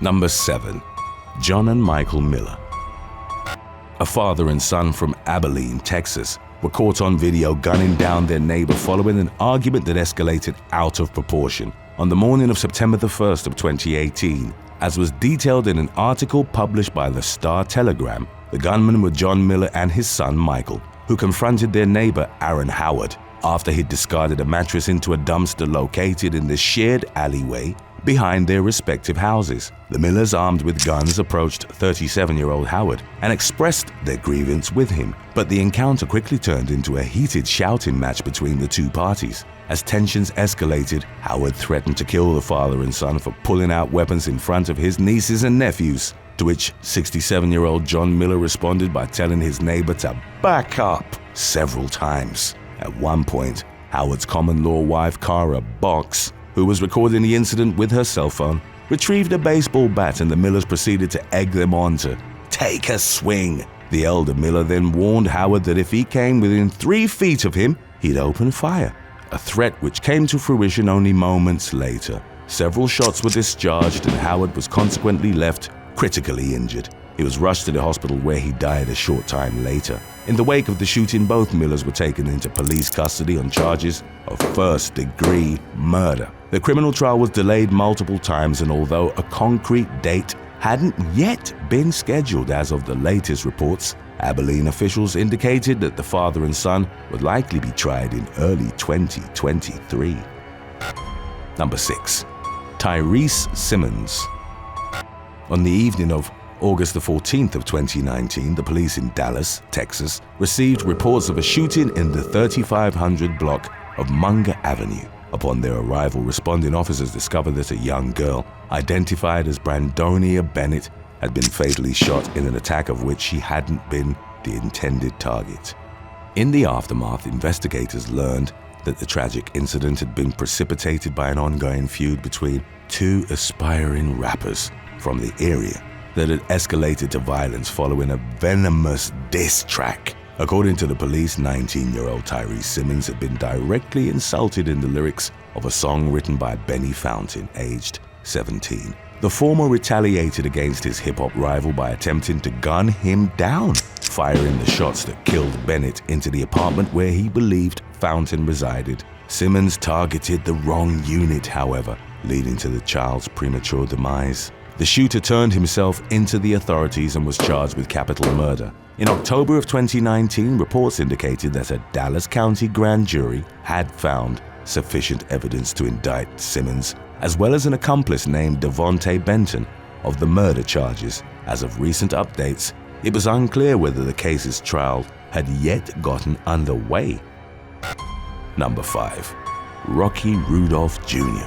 Number 7. John and Michael Miller. A father and son from Abilene, Texas, were caught on video gunning down their neighbor following an argument that escalated out of proportion on the morning of September the 1st of 2018. As was detailed in an article published by the Star-Telegram, the gunmen were John Miller and his son Michael, who confronted their neighbor Aaron Howard after he'd discarded a mattress into a dumpster located in the shared alleyway behind their respective houses. The Millers, armed with guns, approached 37-year-old Howard and expressed their grievance with him, but the encounter quickly turned into a heated shouting match between the two parties. As tensions escalated, Howard threatened to kill the father and son for pulling out weapons in front of his nieces and nephews, to which 67-year-old John Miller responded by telling his neighbor to back up several times. At one point, Howard's common-law wife, Cara Box, who was recording the incident with her cell phone, retrieved a baseball bat, and the Millers proceeded to egg them on to take a swing. The elder Miller then warned Howard that if he came within 3 feet of him, he'd open fire, a threat which came to fruition only moments later. Several shots were discharged and Howard was consequently left critically injured. He was rushed to the hospital where he died a short time later. In the wake of the shooting, both Millers were taken into police custody on charges of first-degree murder. The criminal trial was delayed multiple times, and although a concrete date hadn't yet been scheduled as of the latest reports, Abilene officials indicated that the father and son would likely be tried in early 2023. Number 6. Tyrese Simmons. On the evening of August the 14th of 2019, the police in Dallas, Texas, received reports of a shooting in the 3500 block of Munger Avenue. Upon their arrival, responding officers discovered that a young girl, identified as Brandonia Bennett, had been fatally shot in an attack of which she hadn't been the intended target. In the aftermath, investigators learned that the tragic incident had been precipitated by an ongoing feud between 2 aspiring rappers from the area that had escalated to violence following a venomous diss track. According to the police, 19-year-old Tyrese Simmons had been directly insulted in the lyrics of a song written by Benny Fountain, aged 17. The former retaliated against his hip-hop rival by attempting to gun him down, firing the shots that killed Bennett into the apartment where he believed Fountain resided. Simmons targeted the wrong unit, however, leading to the child's premature demise. The shooter turned himself into the authorities and was charged with capital murder. In October of 2019, reports indicated that a Dallas County grand jury had found sufficient evidence to indict Simmons, as well as an accomplice named Devontae Benton, of the murder charges. As of recent updates, it was unclear whether the case's trial had yet gotten underway. Number 5. Rocky Rudolph Jr.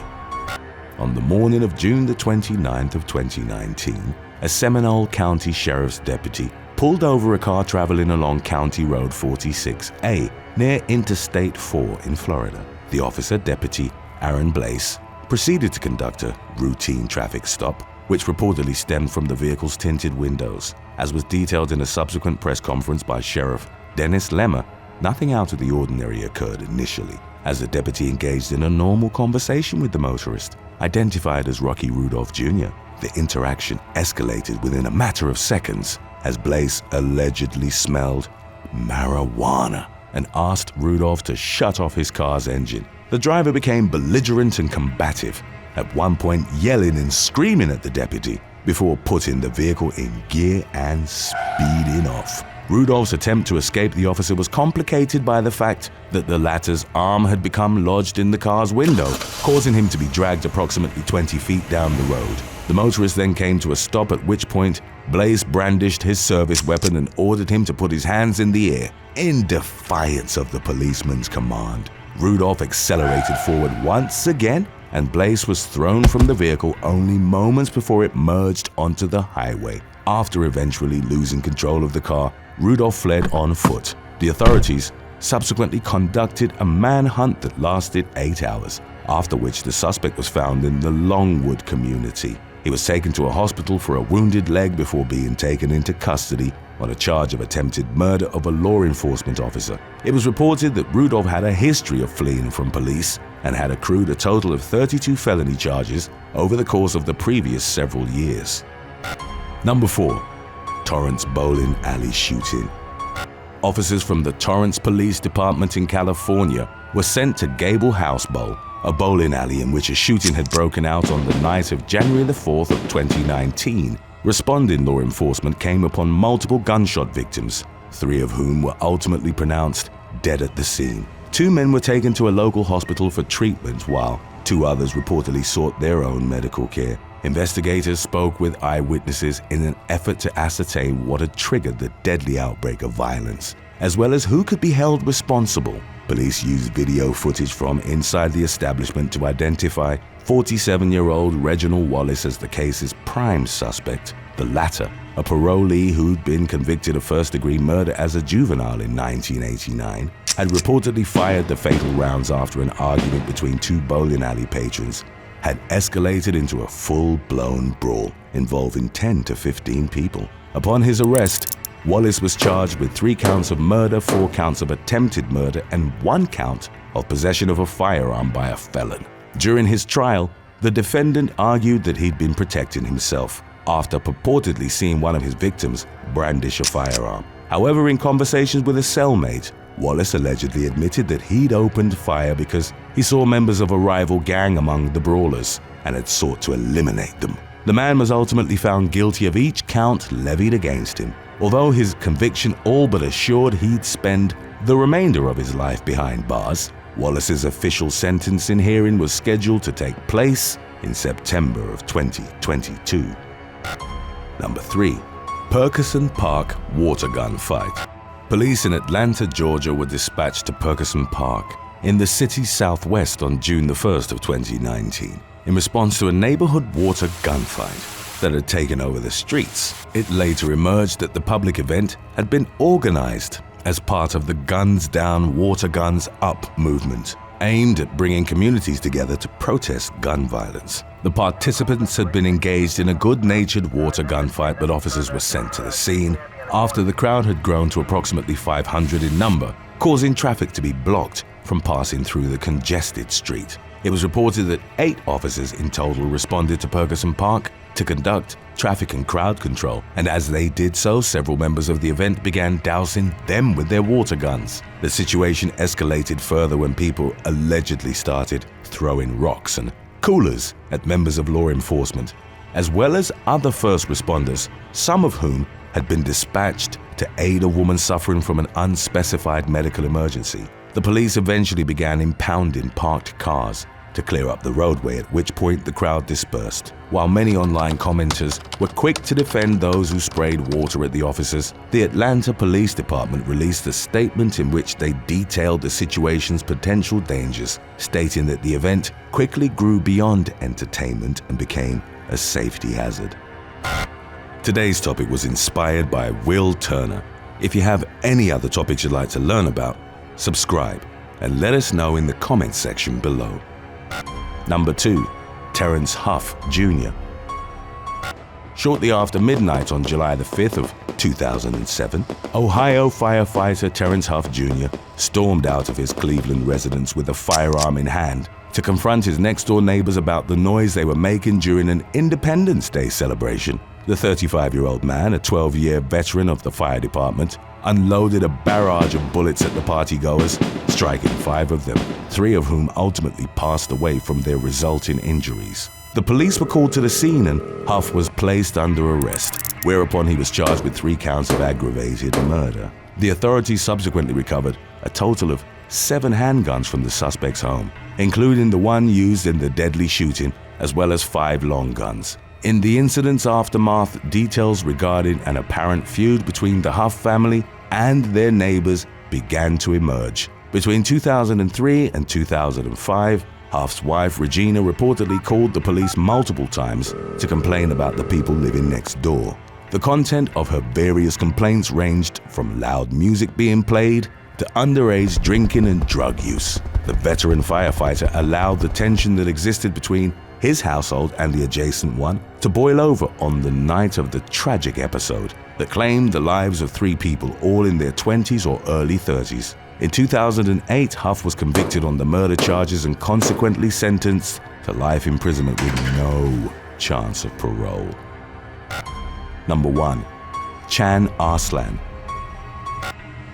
On the morning of June the 29th of 2019, a Seminole County Sheriff's deputy pulled over a car traveling along County Road 46A near Interstate 4 in Florida. The officer, Deputy Aaron Blaze, proceeded to conduct a routine traffic stop, which reportedly stemmed from the vehicle's tinted windows. As was detailed in a subsequent press conference by Sheriff Dennis Lemmer, nothing out of the ordinary occurred initially, as the deputy engaged in a normal conversation with the motorist, identified as Rocky Rudolph Jr. The interaction escalated within a matter of seconds as Blaze allegedly smelled marijuana and asked Rudolph to shut off his car's engine. The driver became belligerent and combative, at one point yelling and screaming at the deputy before putting the vehicle in gear and speeding off. Rudolph's attempt to escape the officer was complicated by the fact that the latter's arm had become lodged in the car's window, causing him to be dragged approximately 20 feet down the road. The motorist then came to a stop, at which point Blaze brandished his service weapon and ordered him to put his hands in the air in defiance of the policeman's command. Rudolph accelerated forward once again, and Blaze was thrown from the vehicle only moments before it merged onto the highway. After eventually losing control of the car, Rudolph fled on foot. The authorities subsequently conducted a manhunt that lasted 8 hours, after which the suspect was found in the Longwood community. He was taken to a hospital for a wounded leg before being taken into custody on a charge of attempted murder of a law enforcement officer. It was reported that Rudolph had a history of fleeing from police and had accrued a total of 32 felony charges over the course of the previous several years. Number 4. Torrance Bowling Alley Shooting. Officers from the Torrance Police Department in California were sent to Gable House Bowl, a bowling alley in which a shooting had broken out on the night of January the 4th of 2019. Responding law enforcement came upon multiple gunshot victims, 3 of whom were ultimately pronounced dead at the scene. 2 men were taken to a local hospital for treatment, while 2 others reportedly sought their own medical care. Investigators spoke with eyewitnesses in an effort to ascertain what had triggered the deadly outbreak of violence, as well as who could be held responsible. Police used video footage from inside the establishment to identify 47-year-old Reginald Wallace as the case's prime suspect. The latter, a parolee who'd been convicted of first-degree murder as a juvenile in 1989, had reportedly fired the fatal rounds after an argument between 2 bowling alley patrons had escalated into a full-blown brawl involving 10 to 15 people. Upon his arrest, Wallace was charged with 3 counts of murder, 4 counts of attempted murder, and 1 count of possession of a firearm by a felon. During his trial, the defendant argued that he'd been protecting himself after purportedly seeing one of his victims brandish a firearm. However, in conversations with a cellmate, Wallace allegedly admitted that he'd opened fire because he saw members of a rival gang among the brawlers and had sought to eliminate them. The man was ultimately found guilty of each count levied against him, although his conviction all but assured he'd spend the remainder of his life behind bars. Wallace's official sentencing hearing was scheduled to take place in September of 2022. Number 3. Ferguson Park Water Gun Fight. Police in Atlanta, Georgia were dispatched to Ferguson Park in the city's southwest on June the 1st of 2019 in response to a neighborhood water gunfight that had taken over the streets. It later emerged that the public event had been organized as part of the Guns Down, Water Guns Up movement, aimed at bringing communities together to protest gun violence. The participants had been engaged in a good-natured water gunfight, but officers were sent to the scene after the crowd had grown to approximately 500 in number, causing traffic to be blocked from passing through the congested street. It was reported that 8 officers in total responded to Ferguson Park to conduct traffic and crowd control, and as they did so, several members of the event began dousing them with their water guns. The situation escalated further when people allegedly started throwing rocks and coolers at members of law enforcement, as well as other first responders, some of whom had been dispatched to aid a woman suffering from an unspecified medical emergency. The police eventually began impounding parked cars to clear up the roadway, at which point the crowd dispersed. While many online commenters were quick to defend those who sprayed water at the officers, the Atlanta Police Department released a statement in which they detailed the situation's potential dangers, stating that the event quickly grew beyond entertainment and became a safety hazard. Today's topic was inspired by Will Turner. If you have any other topics you'd like to learn about, subscribe and let us know in the comments section below. Number 2. Terence Huff Jr. Shortly after midnight on July the 5th of 2007, Ohio firefighter Terence Huff Jr. stormed out of his Cleveland residence with a firearm in hand to confront his next-door neighbors about the noise they were making during an Independence Day celebration. The 35-year-old man, a 12-year veteran of the fire department, unloaded a barrage of bullets at the partygoers, striking 5 of them, 3 of whom ultimately passed away from their resulting injuries. The police were called to the scene and Huff was placed under arrest, whereupon he was charged with 3 counts of aggravated murder. The authorities subsequently recovered a total of 7 handguns from the suspect's home, including the one used in the deadly shooting, as well as 5 long guns. In the incident's aftermath, details regarding an apparent feud between the Huff family and their neighbors began to emerge. Between 2003 and 2005, Huff's wife Regina reportedly called the police multiple times to complain about the people living next door. The content of her various complaints ranged from loud music being played to underage drinking and drug use. The veteran firefighter allowed the tension that existed between his household and the adjacent one to boil over on the night of the tragic episode that claimed the lives of 3 people, all in their 20s or early 30s. In 2008, Huff was convicted on the murder charges and consequently sentenced to life imprisonment with no chance of parole. Number 1. Chan Arslan.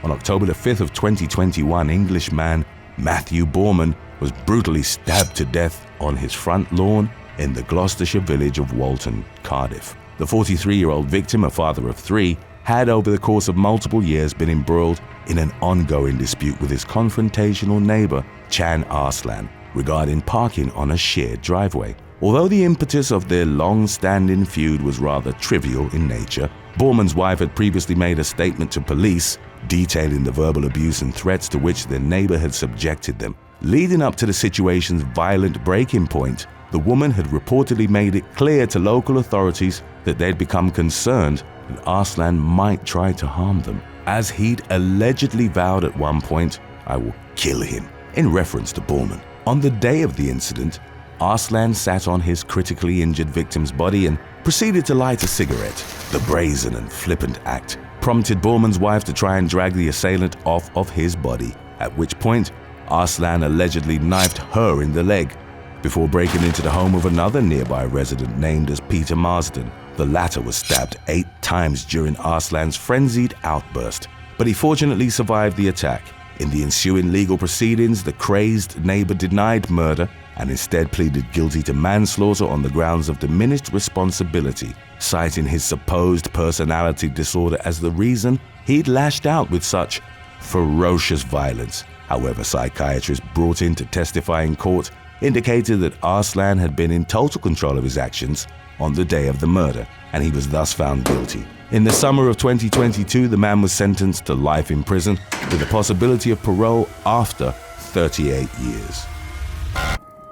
On October the 5th of 2021, Englishman Matthew Borman was brutally stabbed to death on his front lawn in the Gloucestershire village of Walton, Cardiff. The 43-year-old victim, a father of 3, had over the course of multiple years been embroiled in an ongoing dispute with his confrontational neighbor, Chan Arslan, regarding parking on a shared driveway. Although the impetus of their long-standing feud was rather trivial in nature, Borman's wife had previously made a statement to police detailing the verbal abuse and threats to which their neighbor had subjected them. Leading up to the situation's violent breaking point, the woman had reportedly made it clear to local authorities that they'd become concerned that Arslan might try to harm them, as he'd allegedly vowed at one point, "I will kill him," in reference to Borman. On the day of the incident, Arslan sat on his critically injured victim's body and proceeded to light a cigarette. The brazen and flippant act prompted Borman's wife to try and drag the assailant off of his body, at which point Arslan allegedly knifed her in the leg before breaking into the home of another nearby resident named as Peter Marsden. The latter was stabbed 8 times during Arslan's frenzied outburst, but he fortunately survived the attack. In the ensuing legal proceedings, the crazed neighbor denied murder and instead pleaded guilty to manslaughter on the grounds of diminished responsibility, citing his supposed personality disorder as the reason he'd lashed out with such ferocious violence. However, psychiatrists brought in to testify in court indicated that Arslan had been in total control of his actions on the day of the murder, and he was thus found guilty. In the summer of 2022, the man was sentenced to life in prison with the possibility of parole after 38 years.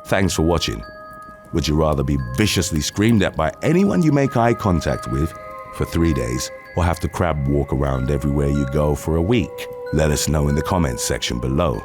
Thanks for watching. Would you rather be viciously screamed at by anyone you make eye contact with for 3 days, or have to crab walk around everywhere you go for a week? Let us know in the comments section below.